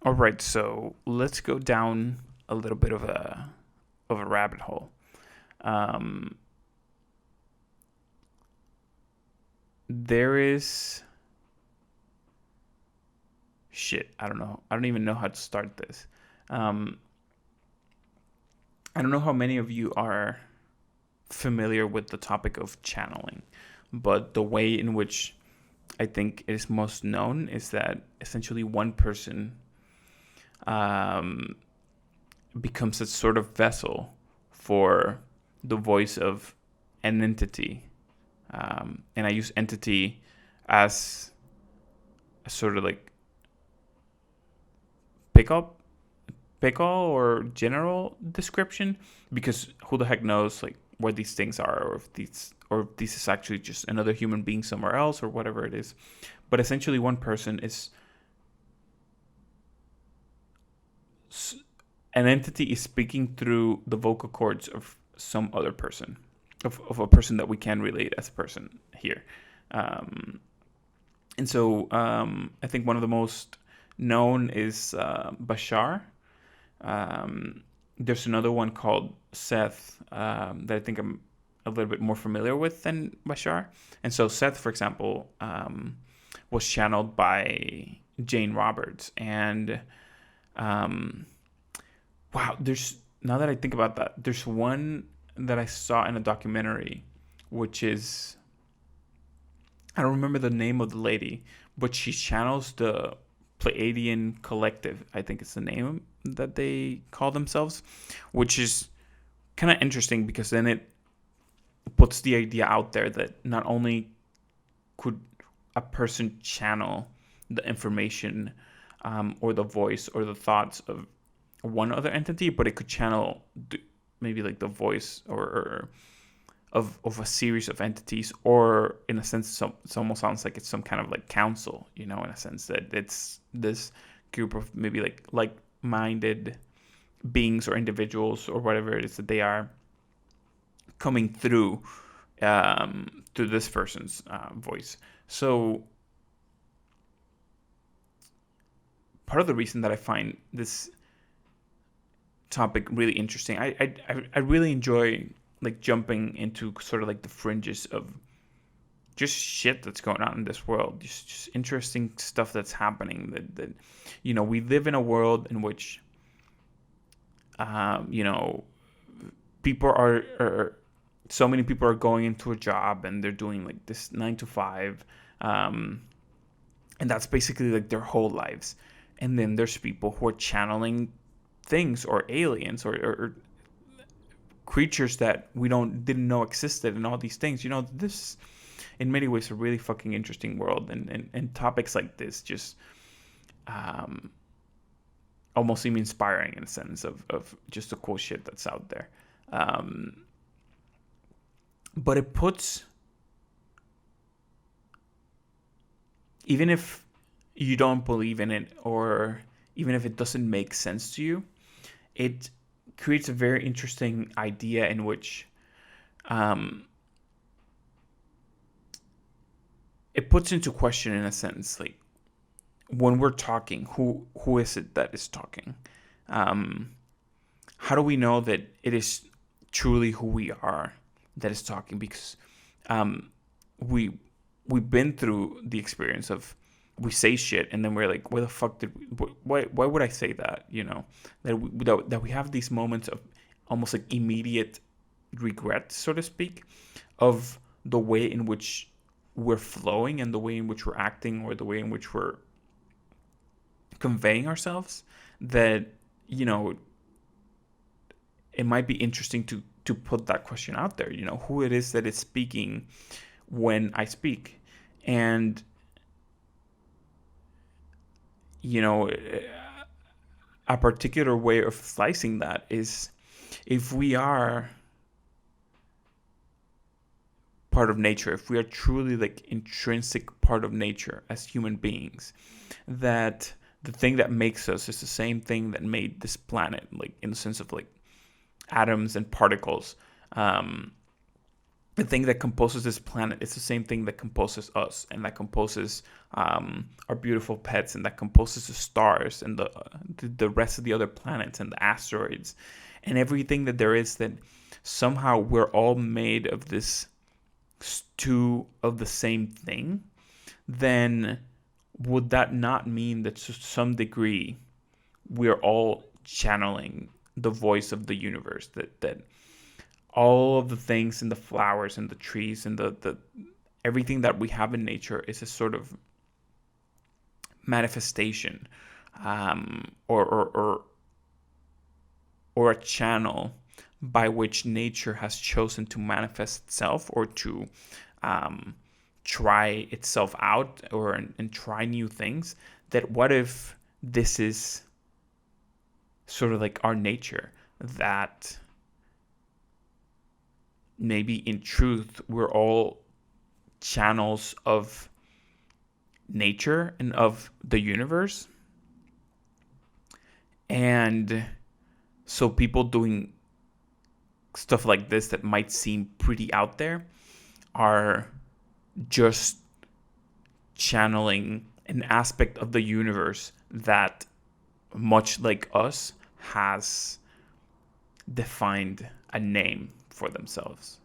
All right, so let's go down a little bit of a rabbit hole. Um, there is shit. I don't know. I don't even know how to start this. Um, I don't know how many of you are familiar with the topic of channeling, but the way in which I think it is most known is that essentially one person um, becomes a sort of vessel for the voice of an entity. And I use entity as a sort of like pick up pick all or general description, because who the heck knows like where these things are, or if this is actually just another human being somewhere else or whatever it is. But essentially one person is an entity is speaking through the vocal cords of some other person, of a person that we can relate as a person here. Um, and so I think one of the most known is Bashar. There's another one called Seth that I think I'm a little bit more familiar with than Bashar. And so Seth, for example, was channeled by Jane Roberts. And um, wow, there's now that I think about that, there's one that I saw in a documentary, which is I don't remember the name of the lady, but she channels the Pleiadian Collective. I think it's the name that they call themselves, which is kind of interesting because then it puts the idea out there that not only could a person channel the information or the voice or the thoughts of one other entity, but it could channel maybe like the voice or of a series of entities, or in a sense, it almost sounds like it's some kind of like council, in a sense that it's this group of maybe like-minded beings or individuals or whatever it is that they are coming through this person's voice. So part of the reason that I find this topic really interesting, I really enjoy like jumping into sort of like the fringes of just shit that's going on in this world, just interesting stuff that's happening. That we live in a world in which you know people are so many people are going into a job and they're doing like this 9 to 5, and that's basically like their whole lives. And then there's people who are channeling things or aliens or creatures that we didn't know existed, and all these things. This in many ways a really fucking interesting world, and topics like this just um, almost seem inspiring in a sense of just the cool shit that's out there. Um, but it puts, even if you don't believe in it, or even if it doesn't make sense to you, it creates a very interesting idea in which um, it puts into question, in a sense, like when we're talking, who is it that is talking? Um, how do we know that it is truly who we are that is talking? Because um, we we've been through the experience of we say shit and then we're like, why the fuck did why would I say that? That we have these moments of almost like immediate regret, so to speak, of the way in which we're flowing and the way in which we're acting, or the way in which we're conveying ourselves. That it might be interesting to put that question out there. Who it is that is speaking when I speak. And a particular way of slicing that is, if we are part of nature, if we are truly like intrinsic part of nature as human beings, that the thing that makes us is the same thing that made this planet, like in the sense of like atoms and particles. the thing that composes this planet is the same thing that composes us, and that composes our beautiful pets, and that composes the stars and the rest of the other planets and the asteroids and everything that there is, that somehow we're all made of this stew of the same thing, then would that not mean that to some degree we're all channeling the voice of the universe, that all of the things and the flowers and the trees and the everything that we have in nature is a sort of manifestation, or a channel by which nature has chosen to manifest itself, or to try itself out, and try new things. That what if this is sort of like our nature, that maybe in truth we're all channels of nature and of the universe. And so people doing stuff like this that might seem pretty out there are just channeling an aspect of the universe that, much like us, has defined a name for themselves.